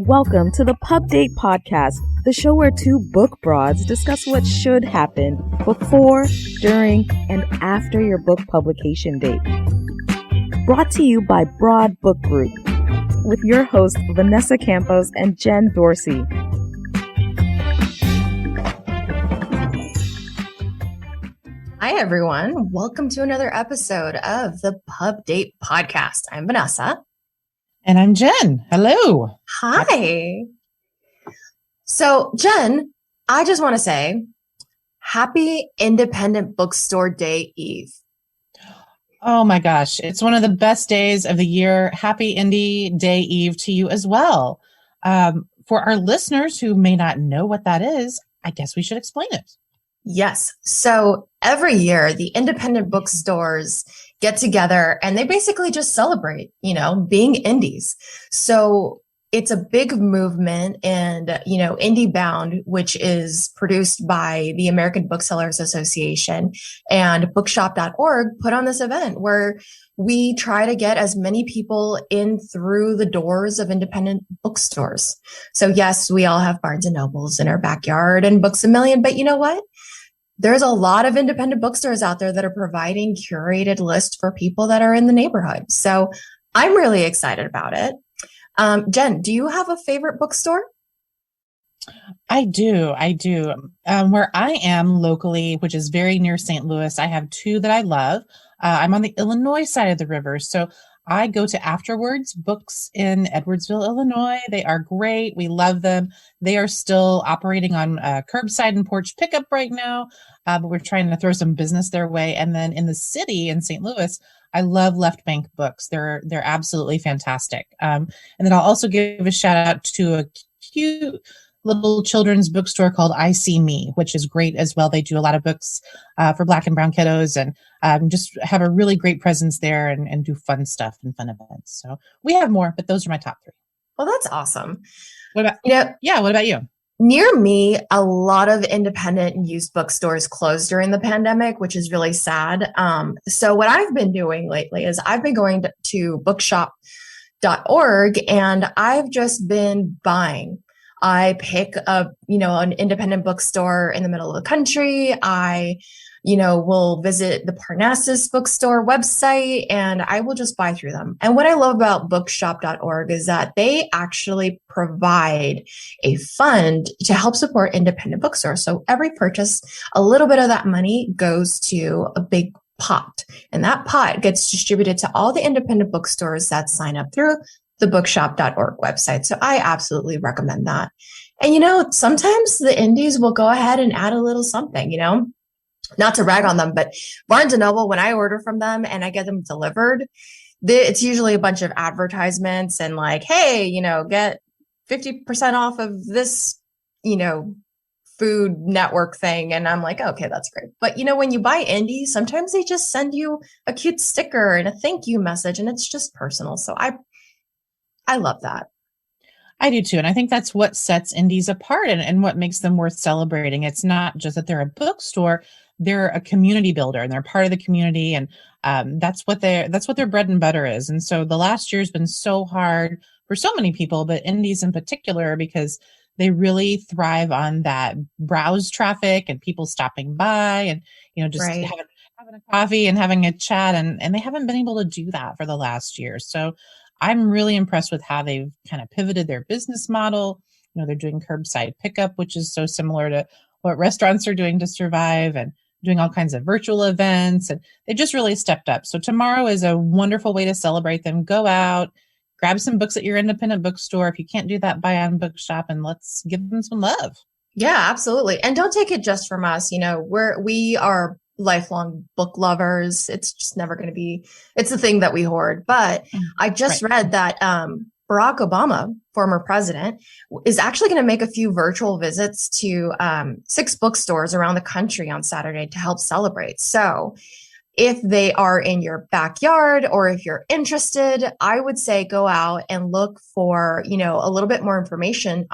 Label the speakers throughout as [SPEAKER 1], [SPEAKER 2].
[SPEAKER 1] Welcome to the Pub Date Podcast, the show where two book broads discuss what should happen before, during, and after your book publication date. Brought to you by Broad Book Group, with your hosts Vanessa Campos and Jen Dorsey.
[SPEAKER 2] Hi, everyone. Welcome to another episode of the Pub Date Podcast. I'm Vanessa.
[SPEAKER 3] And I'm Jen. Hello.
[SPEAKER 2] Hi. So, Jen, I just want to say happy Independent Bookstore Day Eve.
[SPEAKER 3] Oh my gosh. It's one of the best days of the year. Happy Indie Day Eve to you as well. For our listeners who may not know what that is, I guess we should explain it.
[SPEAKER 2] Yes. So every year, the independent bookstores get together and they basically just celebrate, being indies. So it's a big movement, and, Indie Bound, which is produced by the American Booksellers Association and bookshop.org, put on this event where we try to get as many people in through the doors of independent bookstores. So yes, we all have Barnes and Nobles in our backyard and Books A Million, but you know what? There's a lot of independent bookstores out there that are providing curated lists for people that are in the neighborhood. So I'm really excited about it. Jen, do you have a favorite bookstore?
[SPEAKER 3] I do. Where I am locally, which is very near St. Louis, I have two that I love. I'm on the Illinois side of the river. So I go to Afterwards Books in Edwardsville, Illinois. They are great. We love them. They are still operating on curbside and porch pickup right now, but we're trying to throw some business their way. And then in the city in St. Louis, I love Left Bank Books. They're absolutely fantastic. And then I'll also give a shout out to a cute little children's bookstore called I See Me, which is great as well. They do a lot of books for Black and brown kiddos, and just have a really great presence there and do fun stuff and fun events. So we have more, but those are my top three.
[SPEAKER 2] Well, that's awesome.
[SPEAKER 3] What about what about you?
[SPEAKER 2] Near me, a lot of independent and used bookstores closed during the pandemic, which is really sad. So what I've been doing lately is I've been going to bookshop.org, and I've just been buying. I pick an independent bookstore in the middle of the country. I, will visit the Parnassus bookstore website, and I will just buy through them. And what I love about bookshop.org is that they actually provide a fund to help support independent bookstores. So every purchase, a little bit of that money goes to a big pot, and that pot gets distributed to all the independent bookstores that sign up through the bookshop.org website. So I absolutely recommend that. And, sometimes the indies will go ahead and add a little something, not to rag on them, but Barnes and Noble, when I order from them and I get them delivered, it's usually a bunch of advertisements and like, hey, get 50% off of this, Food Network thing. And I'm like, okay, that's great. But when you buy indies, sometimes they just send you a cute sticker and a thank you message, and it's just personal. So I love that.
[SPEAKER 3] I do too. And I think that's what sets indies apart and what makes them worth celebrating. It's not just that they're a bookstore, they're a community builder and they're part of the community. And that's what their bread and butter is. And so the last year has been so hard for so many people, but indies in particular, because they really thrive on that browse traffic and people stopping by and, just
[SPEAKER 2] right.
[SPEAKER 3] having a coffee and having a chat. And they haven't been able to do that for the last year. So I'm really impressed with how they've kind of pivoted their business model. They're doing curbside pickup, which is so similar to what restaurants are doing to survive, and doing all kinds of virtual events. And they just really stepped up. So tomorrow is a wonderful way to celebrate them. Go out, grab some books at your independent bookstore. If you can't do that, buy on Bookshop, and let's give them some love.
[SPEAKER 2] Yeah, absolutely. And don't take it just from us. We are lifelong book lovers. It's just never going to be, it's a thing that we hoard. But I just read that Barack Obama, former president, is actually going to make a few virtual visits to 6 bookstores around the country on Saturday to help celebrate. So if they are in your backyard, or if you're interested, I would say go out and look for, a little bit more information.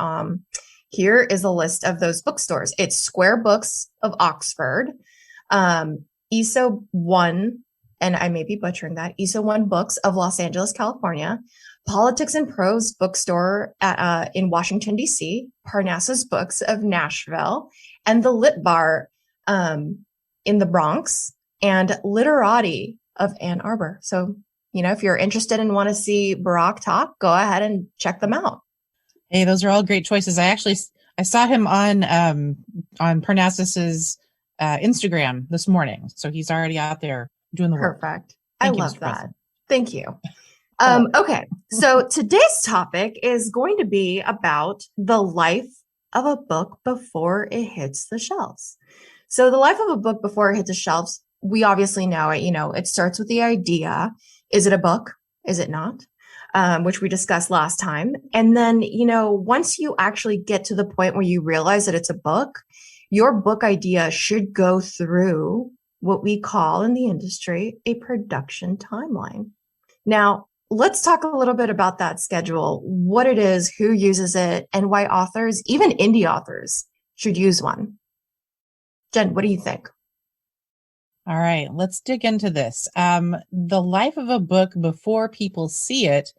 [SPEAKER 2] Here is a list of those bookstores. It's Square Books of Oxford, ISO 1, and I may be butchering that, ISO 1 Books of Los Angeles, California, Politics and Prose bookstore in Washington, D.C., Parnassus Books of Nashville, and the Lit Bar in the Bronx, and Literati of Ann Arbor. So, if you're interested and want to see Barack talk, go ahead and check them out.
[SPEAKER 3] Hey, those are all great choices. I saw him on Parnassus's Instagram this morning. So he's already out there doing the work.
[SPEAKER 2] Perfect. I love that.
[SPEAKER 3] President.
[SPEAKER 2] Thank you. Okay. So today's topic is going to be about the life of a book before it hits the shelves. So the life of a book before it hits the shelves, we obviously know it, it starts with the idea. Is it a book? Is it not? Which we discussed last time. And then, once you actually get to the point where you realize that it's a book, your book idea should go through what we call in the industry a production timeline. Now, let's talk a little bit about that schedule, what it is, who uses it, and why authors, even indie authors, should use one. Jen, what do you think?
[SPEAKER 3] All right, let's dig into this. The life of a book before people see it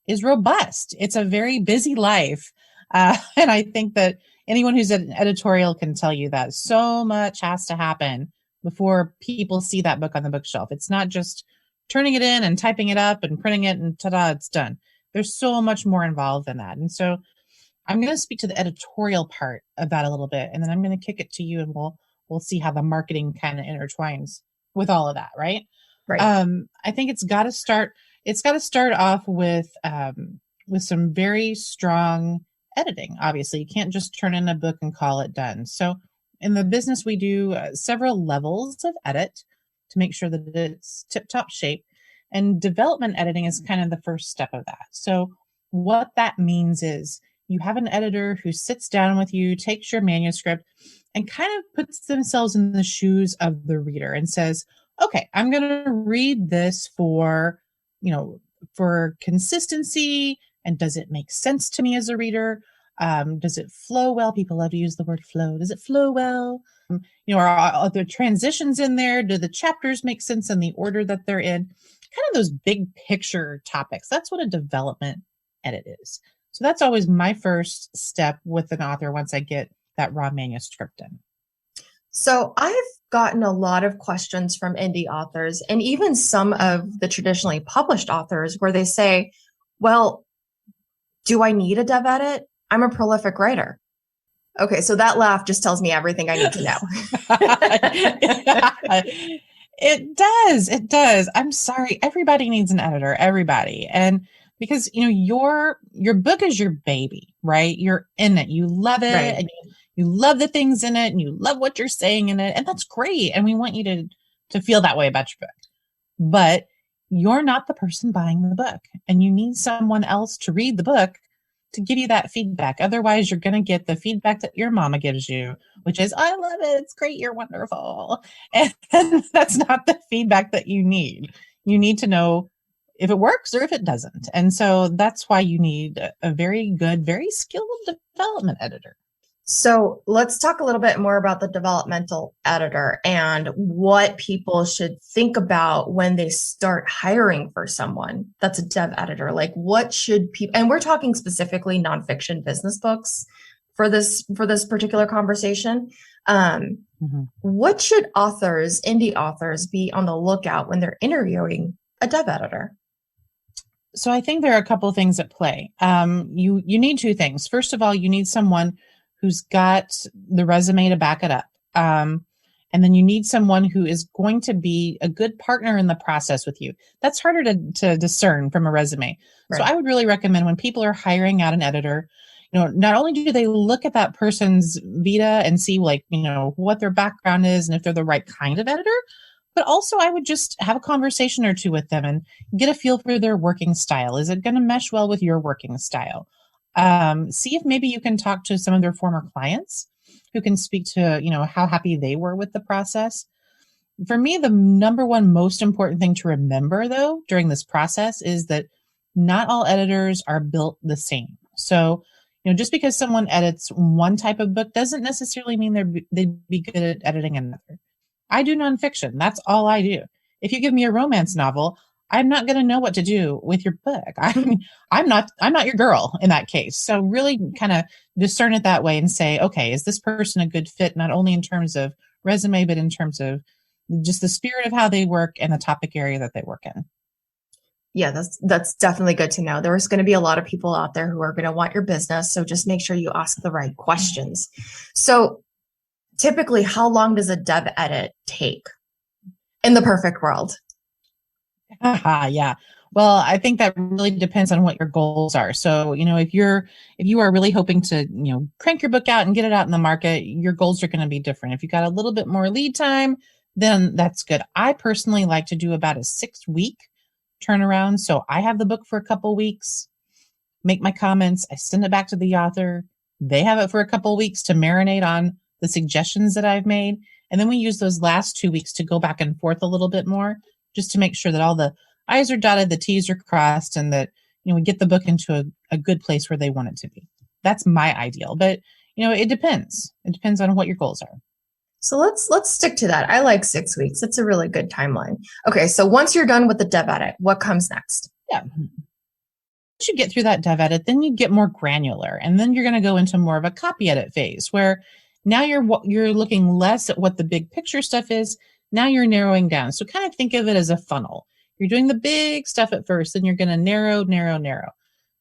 [SPEAKER 3] is robust. It's a very busy life. And I think that anyone who's an editorial can tell you that so much has to happen before people see that book on the bookshelf. It's not just turning it in and typing it up and printing it and ta-da, it's done. There's so much more involved than that. And so I'm going to speak to the editorial part of that a little bit, and then I'm going to kick it to you, and we'll see how the marketing kind of intertwines with all of that, right?
[SPEAKER 2] Right.
[SPEAKER 3] I think it's got to start off with some very strong editing. Obviously, you can't just turn in a book and call it done. So in the business, we do several levels of edit to make sure that it's tip-top shape. And development editing is kind of the first step of that. So what that means is you have an editor who sits down with you, takes your manuscript, and kind of puts themselves in the shoes of the reader and says, okay, I'm going to read this for consistency. And does it make sense to me as a reader? Does it flow well? People love to use the word flow. Does it flow well? Are there transitions in there? Do the chapters make sense in the order that they're in? Kind of those big picture topics. That's what a development edit is. So that's always my first step with an author once I get that raw manuscript in.
[SPEAKER 2] So I've gotten a lot of questions from indie authors and even some of the traditionally published authors where they say, well, do I need a dev edit? I'm a prolific writer. Okay, so that laugh just tells me everything I need to know.
[SPEAKER 3] It does. I'm sorry. Everybody needs an editor, everybody. And because, your book is your baby, right? You're in it. You love it. Right. And you love the things in it, and you love what you're saying in it. And that's great. And we want you to feel that way about your book. But you're not the person buying the book, and you need someone else to read the book to give you that feedback. Otherwise, you're going to get the feedback that your mama gives you, which is, I love it. It's great. You're wonderful. And that's not the feedback that you need. You need to know if it works or if it doesn't. And so that's why you need a very good, very skilled development editor.
[SPEAKER 2] So let's talk a little bit more about the developmental editor and what people should think about when they start hiring for someone that's a dev editor. Like, what should people, and we're talking specifically nonfiction business books for this particular conversation. What should indie authors be on the lookout when they're interviewing a dev editor?
[SPEAKER 3] So I think there are a couple of things at play. You need two things. First of all, you need someone who's got the resume to back it up. And then you need someone who is going to be a good partner in the process with you. That's harder to discern from a resume. Right. So I would really recommend when people are hiring out an editor, not only do they look at that person's vita and see what their background is and if they're the right kind of editor, but also I would just have a conversation or two with them and get a feel for their working style. Is it going to mesh well with your working style? See if maybe you can talk to some of their former clients who can speak to, how happy they were with the process. For me, the number one most important thing to remember, though, during this process is that not all editors are built the same. So, just because someone edits one type of book doesn't necessarily mean they'd be good at editing another. I do nonfiction. That's all I do. If you give me a romance novel, I'm not going to know what to do with your book. I'm not your girl in that case. So really kind of discern it that way and say, okay, is this person a good fit, not only in terms of resume, but in terms of just the spirit of how they work and the topic area that they work in.
[SPEAKER 2] Yeah, that's definitely good to know. There's going to be a lot of people out there who are going to want your business. So just make sure you ask the right questions. So typically, how long does a dev edit take in the perfect world?
[SPEAKER 3] Yeah. Well, I think that really depends on what your goals are. So, if you are really hoping to, crank your book out and get it out in the market, your goals are going to be different. If you got a little bit more lead time, then that's good. I personally like to do about a 6-week turnaround. So I have the book for a couple weeks, make my comments, I send it back to the author. They have it for a couple weeks to marinate on the suggestions that I've made. And then we use those last 2 weeks to go back and forth a little bit more, just to make sure that all the I's are dotted, the T's are crossed, and that, we get the book into a good place where they want it to be. That's my ideal. But, it depends. It depends on what your goals are.
[SPEAKER 2] So let's stick to that. I like 6 weeks. That's a really good timeline. Okay, so once you're done with the dev edit, what comes next?
[SPEAKER 3] Yeah. Once you get through that dev edit, then you get more granular, and then you're going to go into more of a copy edit phase where now you're looking less at what the big picture stuff is. Now you're narrowing down. So kind of think of it as a funnel. You're doing the big stuff at first, then you're going to narrow.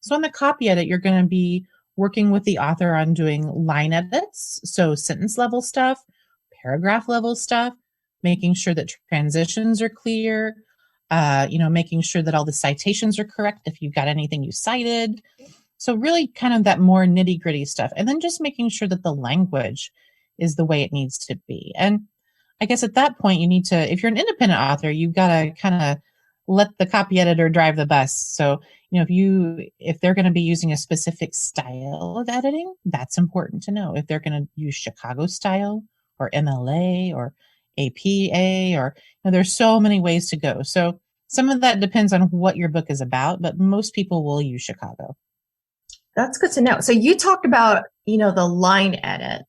[SPEAKER 3] So on the copy edit, you're going to be working with the author on doing line edits, so sentence level stuff, paragraph level stuff, making sure that transitions are clear, making sure that all the citations are correct if you've got anything you cited. So really kind of that more nitty gritty stuff. And then just making sure that the language is the way it needs to be. And I guess at that point, you need to, if you're an independent author, you've got to kind of let the copy editor drive the bus. So, if they're going to be using a specific style of editing, that's important to know. If they're going to use Chicago style or MLA or APA, or there's so many ways to go. So some of that depends on what your book is about, but most people will use Chicago.
[SPEAKER 2] That's good to know. So you talked about, the line edit.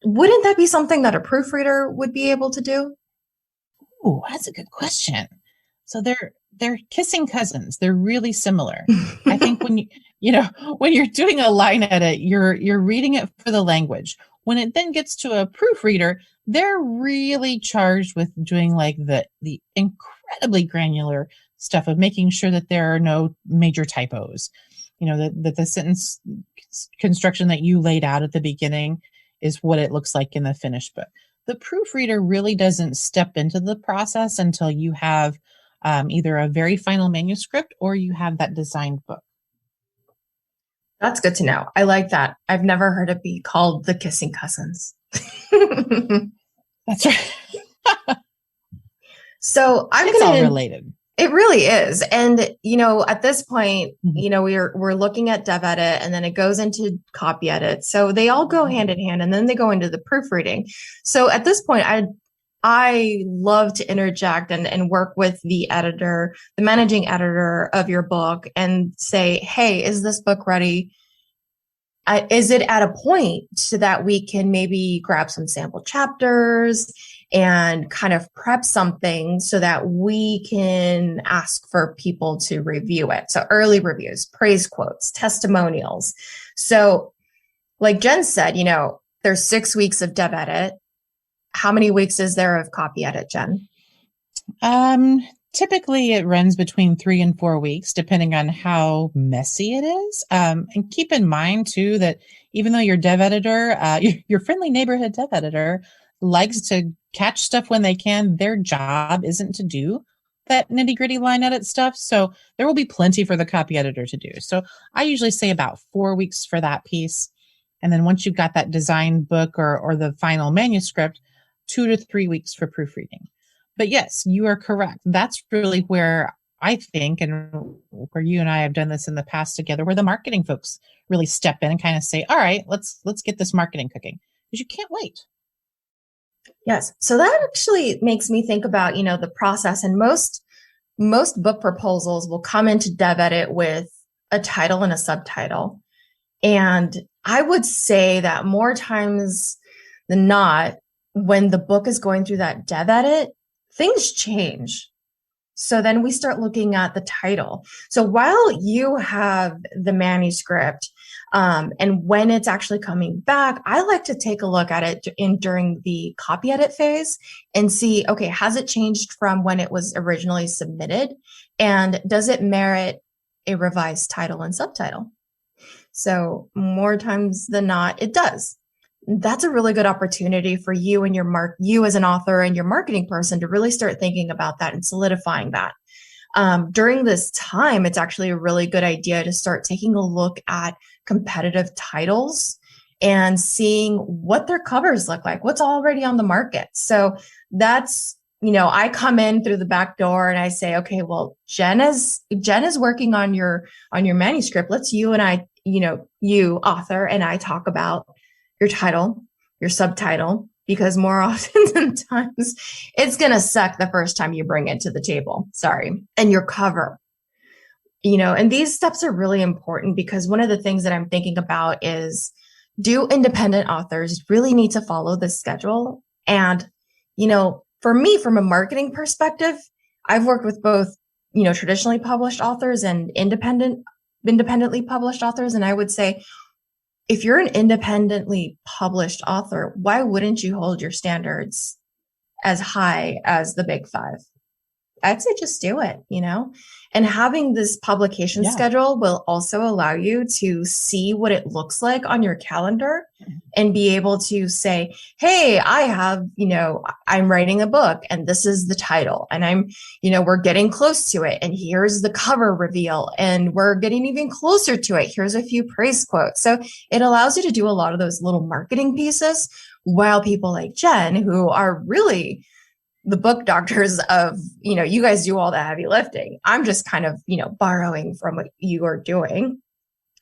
[SPEAKER 2] Wouldn't that be something that a proofreader would be able to do?
[SPEAKER 3] Oh, that's a good question. So they're kissing cousins. They're really similar. I think when when you're doing a line edit, you're reading it for the language. When it then gets to a proofreader, they're really charged with doing like the incredibly granular stuff of making sure that there are no major typos. That the sentence construction that you laid out at the beginning is what it looks like in the finished book. The proofreader really doesn't step into the process until you have either a very final manuscript or you have that designed book.
[SPEAKER 2] That's good to know. I like that. I've never heard it be called the kissing cousins.
[SPEAKER 3] That's right.
[SPEAKER 2] So
[SPEAKER 3] it's all related.
[SPEAKER 2] It really is. And, at this point, we're looking at dev edit and then it goes into copy edit. So they all go hand in hand and then they go into the proofreading. So at this point, I love to interject and work with the editor, the managing editor of your book and say, hey, is this book ready? Is it at a point so that we can maybe grab some sample chapters and kind of prep something so that we can ask for people to review it? So early reviews, praise quotes, testimonials. So like Jen said, there's 6 weeks of dev edit. How many weeks is there of copy edit, Jen?
[SPEAKER 3] Typically it runs between 3 and 4 weeks, depending on how messy it is. And keep in mind too, that even though your dev editor, your friendly neighborhood dev editor likes to catch stuff when they can, their job isn't to do that nitty gritty line edit stuff. So there will be plenty for the copy editor to do. So I usually say about 4 weeks for that piece. And then once you've got that designed book or the final manuscript, 2 to 3 weeks for proofreading. But yes, you are correct. That's really where I think, and where you and I have done this in the past together, where the marketing folks really step in and kind of say, all right, let's get this marketing cooking, because you can't wait.
[SPEAKER 2] Yes. So that actually makes me think about, the process. And most book proposals will come into dev edit with a title and a subtitle. And I would say that more times than not, when the book is going through that dev edit, things change. So then we start looking at the title. So while you have the manuscript, and when it's actually coming back, I like to take a look at it during the copy edit phase and see, okay, has it changed from when it was originally submitted? And does it merit a revised title and subtitle? So more times than not, it does. That's a really good opportunity for you and you as an author and your marketing person to really start thinking about that and solidifying that. During this time, it's actually a really good idea to start taking a look at competitive titles and seeing what their covers look like, what's already on the market. So that's, I come in through the back door and I say, okay, well, Jen is working on your manuscript. Let's you and I, you author and I talk about your title, your subtitle, because more often than times it's going to suck the first time you bring it to the table. Sorry. And your cover, and these steps are really important because one of the things that I'm thinking about is, do independent authors really need to follow this schedule? And, for me, from a marketing perspective, I've worked with both, traditionally published authors and independently published authors. And I would say, if you're an independently published author, why wouldn't you hold your standards as high as the big five? I'd say just do it, and having this publication schedule will also allow you to see what it looks like on your calendar and be able to say, hey, I have, I'm writing a book and this is the title and I'm, we're getting close to it. And here's the cover reveal and we're getting even closer to it. Here's a few praise quotes. So it allows you to do a lot of those little marketing pieces while people like Jen, who are really the book doctors of, you guys do all the heavy lifting. I'm just kind of, borrowing from what you are doing.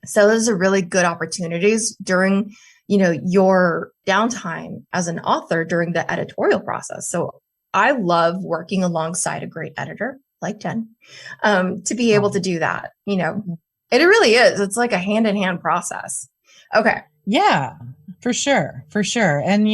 [SPEAKER 2] So those are really good opportunities during, your downtime as an author during the editorial process. So I love working alongside a great editor like Jen, to be able to do that. It really is. It's like a hand-in-hand process. Okay.
[SPEAKER 3] Yeah, for sure. For sure. And,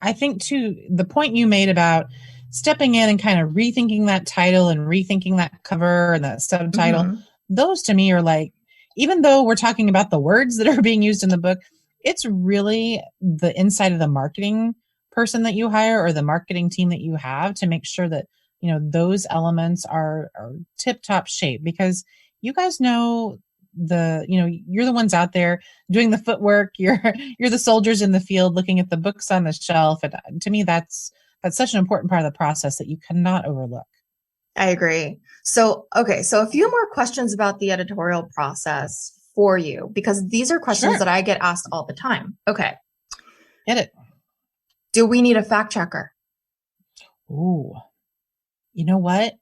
[SPEAKER 3] I think too, the point you made about stepping in and kind of rethinking that title and rethinking that cover and that subtitle, those to me are like, even though we're talking about the words that are being used in the book, it's really the inside of the marketing person that you hire or the marketing team that you have to make sure that, those elements are tip top shape, because you guys know you're the ones out there doing the footwork. You're the soldiers in the field looking at the books on the shelf. And to me, that's such an important part of the process that you cannot overlook.
[SPEAKER 2] I agree. So a few more questions about the editorial process for you, because these are questions that I get asked all the time. Okay.
[SPEAKER 3] Get it.
[SPEAKER 2] Do we need a fact checker?
[SPEAKER 3] Ooh, you know what?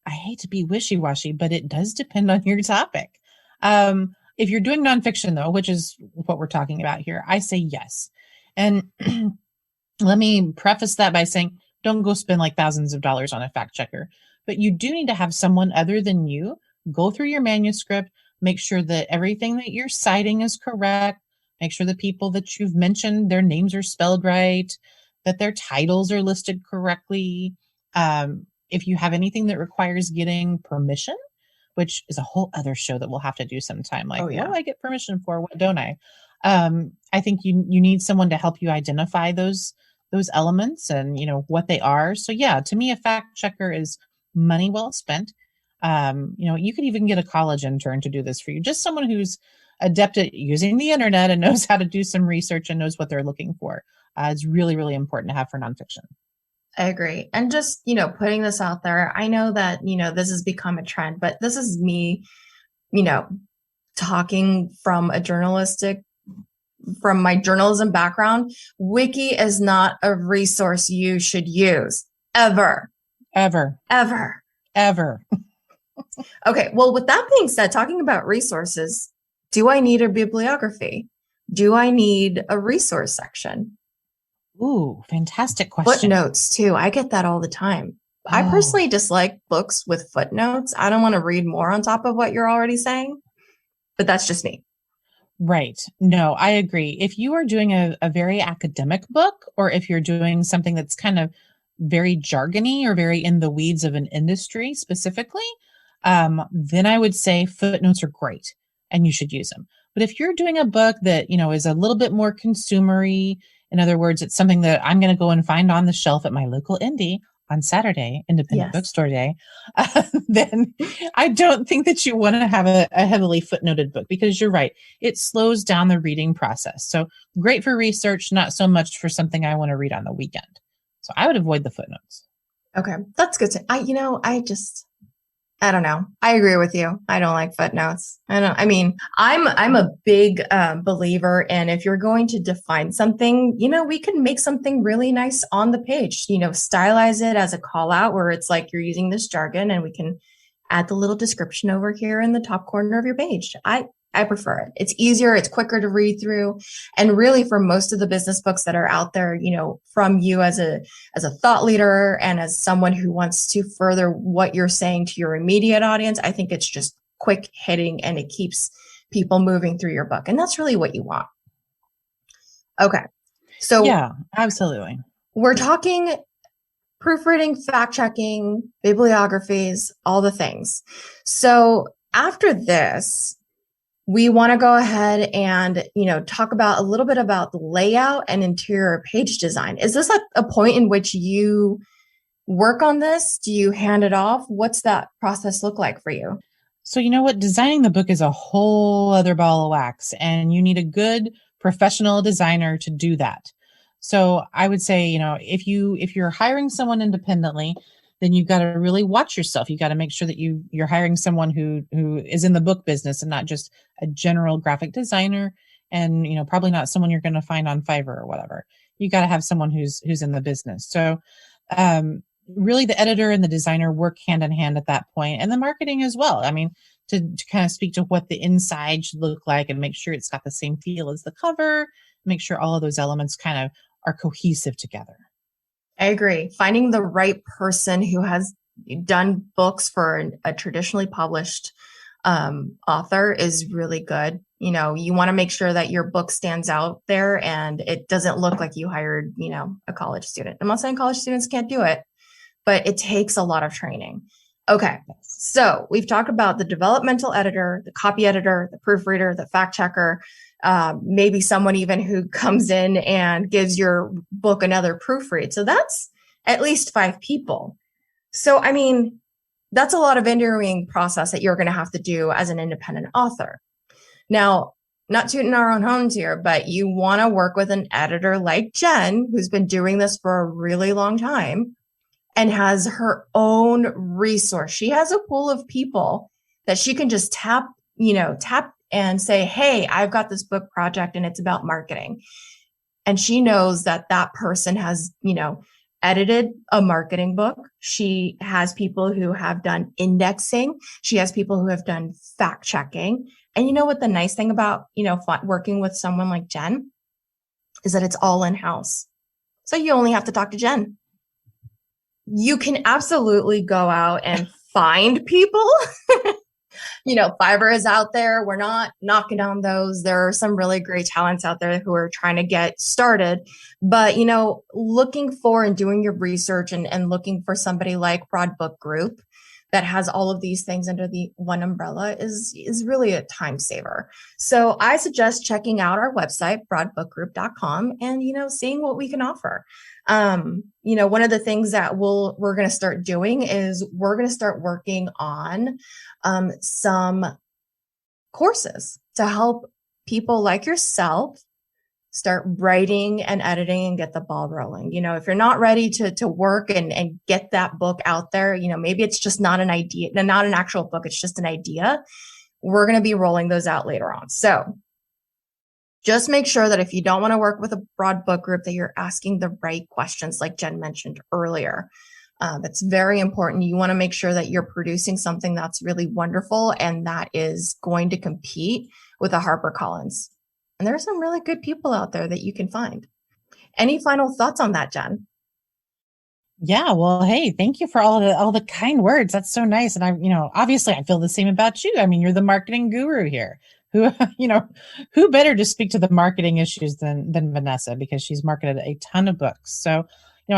[SPEAKER 3] I hate to be wishy-washy, but it does depend on your topic. If you're doing nonfiction, though, which is what we're talking about here, I say yes. And let me preface that by saying, don't go spend like thousands of dollars on a fact checker, but you do need to have someone other than you go through your manuscript, make sure that everything that you're citing is correct, make sure the people that you've mentioned, their names are spelled right, that their titles are listed correctly. If you have anything that requires getting permission, which is a whole other show that we'll have to do sometime. Like, what do I get permission for? What don't I? I think you need someone to help you identify those elements and, what they are. So yeah, to me, a fact checker is money well spent. You could even get a college intern to do this for you. Just someone who's adept at using the internet and knows how to do some research and knows what they're looking for. It's really, really important to have for nonfiction.
[SPEAKER 2] I agree. And just, putting this out there, I know that, this has become a trend, but this is me, talking from my journalism background. Wiki is not a resource you should use ever.
[SPEAKER 3] Ever.
[SPEAKER 2] Ever.
[SPEAKER 3] Ever.
[SPEAKER 2] Okay. Well, with that being said, talking about resources, do I need a bibliography? Do I need a resource section?
[SPEAKER 3] Ooh, fantastic question.
[SPEAKER 2] Footnotes too. I get that all the time. Oh. I personally dislike books with footnotes. I don't want to read more on top of what you're already saying, but that's just me.
[SPEAKER 3] Right. No, I agree. If you are doing a very academic book, or if you're doing something that's kind of very jargony or very in the weeds of an industry specifically, then I would say footnotes are great and you should use them. But if you're doing a book that, is a little bit more consumery, in other words, it's something that I'm going to go and find on the shelf at my local indie on Saturday, Independent
[SPEAKER 2] Yes.
[SPEAKER 3] Bookstore Day, then I don't think that you want to have a heavily footnoted book, because you're right. It slows down the reading process. So great for research, not so much for something I want to read on the weekend. So I would avoid the footnotes.
[SPEAKER 2] Okay. That's good. I don't know. I agree with you. I don't like footnotes. I'm a big believer in, if you're going to define something, we can make something really nice on the page, stylize it as a call out where it's like you're using this jargon, and we can add the little description over here in the top corner of your page. I prefer it. It's easier. It's quicker to read through. And really, for most of the business books that are out there, from you as a thought leader and as someone who wants to further what you're saying to your immediate audience, I think it's just quick hitting, and it keeps people moving through your book. And that's really what you want. Okay. So
[SPEAKER 3] yeah, absolutely.
[SPEAKER 2] We're talking proofreading, fact checking, bibliographies, all the things. So after this, we want to go ahead and, talk about a little bit about the layout and interior page design. Is this a point in which you work on this? Do you hand it off? What's that process look like for you?
[SPEAKER 3] So you know what? Designing the book is a whole other ball of wax, and you need a good professional designer to do that. So I would say, if you're hiring someone independently, then you've got to really watch yourself. You got to make sure that you're hiring someone who is in the book business and not just a general graphic designer, and probably not someone you're going to find on Fiverr or whatever. You got to have someone who's in the business. So really the editor and the designer work hand in hand at that point, and the marketing as well. I mean, to kind of speak to what the inside should look like and make sure it's got the same feel as the cover, make sure all of those elements kind of are cohesive together.
[SPEAKER 2] I agree. Finding the right person who has done books for a traditionally published author is really good. You want to make sure that your book stands out there and it doesn't look like you hired, a college student. I'm not saying college students can't do it, but it takes a lot of training. Okay. So we've talked about the developmental editor, the copy editor, the proofreader, the fact checker, maybe someone even who comes in and gives your book another proofread. So that's at least 5 people. So, that's a lot of interviewing process that you're going to have to do as an independent author. Now, not tooting our own horns here, but you want to work with an editor like Jen, who's been doing this for a really long time and has her own resource. She has a pool of people that she can just tap and say, hey, I've got this book project and it's about marketing. And she knows that that person has, edited a marketing book. She has people who have done indexing. She has people who have done fact checking. And you know what the nice thing about, working with someone like Jen is that it's all in-house. So you only have to talk to Jen. You can absolutely go out and find people. Fiverr is out there. We're not knocking on those. There are some really great talents out there who are trying to get started. But, looking for and doing your research and looking for somebody like Broad Book Group that has all of these things under the one umbrella is really a time saver. So I suggest checking out our website, broadbookgroup.com, and, seeing what we can offer. One of the things that we're going to start doing is we're going to start working on some courses to help people like yourself start writing and editing and get the ball rolling. If you're not ready to work and get that book out there, maybe it's just not an idea, not an actual book. It's just an idea. We're going to be rolling those out later on. So just make sure that if you don't want to work with a Broad Book Group, that you're asking the right questions, like Jen mentioned earlier. It's very important. You want to make sure that you're producing something that's really wonderful and that is going to compete with a HarperCollins. And there are some really good people out there that you can find. Any final thoughts on that, Jen?
[SPEAKER 3] Yeah, well, hey, thank you for all the kind words. That's so nice. And obviously I feel the same about you. You're the marketing guru here. Who better to speak to the marketing issues than Vanessa, because she's marketed a ton of books. So,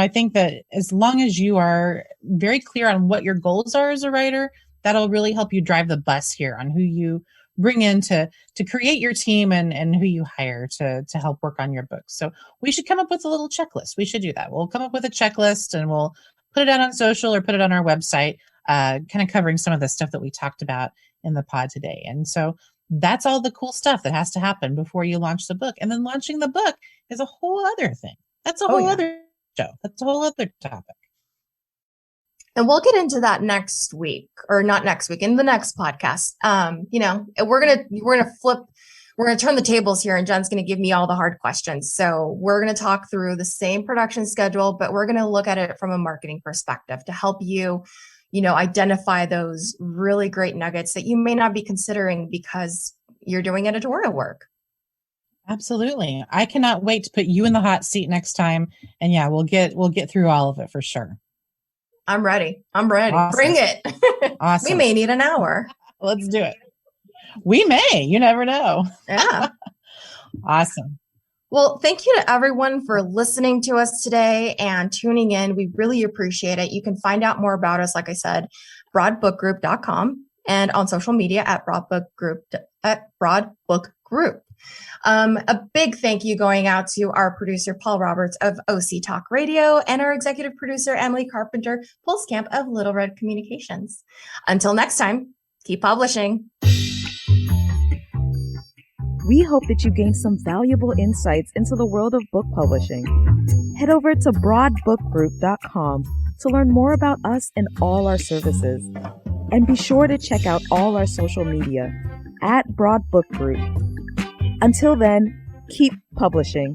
[SPEAKER 3] I think that as long as you are very clear on what your goals are as a writer, that'll really help you drive the bus here on who you bring in to create your team and who you hire to help work on your books. So we should come up with a little checklist. We should do that. We'll come up with a checklist and we'll put it out on social or put it on our website, kind of covering some of the stuff that we talked about in the pod today. And so that's all the cool stuff that has to happen before you launch the book. And then launching the book is a whole other thing. That's a whole other show. That's a whole other topic.
[SPEAKER 2] And we'll get into that next week, or not next week, in the next podcast. We're gonna turn the tables here, and Jen's gonna give me all the hard questions. So we're gonna talk through the same production schedule, but we're gonna look at it from a marketing perspective to help you, identify those really great nuggets that you may not be considering because you're doing editorial work.
[SPEAKER 3] Absolutely. I cannot wait to put you in the hot seat next time. And yeah, we'll get through all of it for sure.
[SPEAKER 2] I'm ready. Awesome. Bring it.
[SPEAKER 3] Awesome.
[SPEAKER 2] We may need an hour.
[SPEAKER 3] Let's do it. We may. You never know.
[SPEAKER 2] Yeah.
[SPEAKER 3] Awesome.
[SPEAKER 2] Well, thank you to everyone for listening to us today and tuning in. We really appreciate it. You can find out more about us, like I said, broadbookgroup.com and on social media at broadbookgroup. A big thank you going out to our producer, Paul Roberts of OC Talk Radio, and our executive producer, Emily Carpenter, Pulskamp of Little Red Communications. Until next time, keep publishing.
[SPEAKER 1] We hope that you gained some valuable insights into the world of book publishing. Head over to broadbookgroup.com to learn more about us and all our services. And be sure to check out all our social media at Broad Book Group. Until then, keep publishing.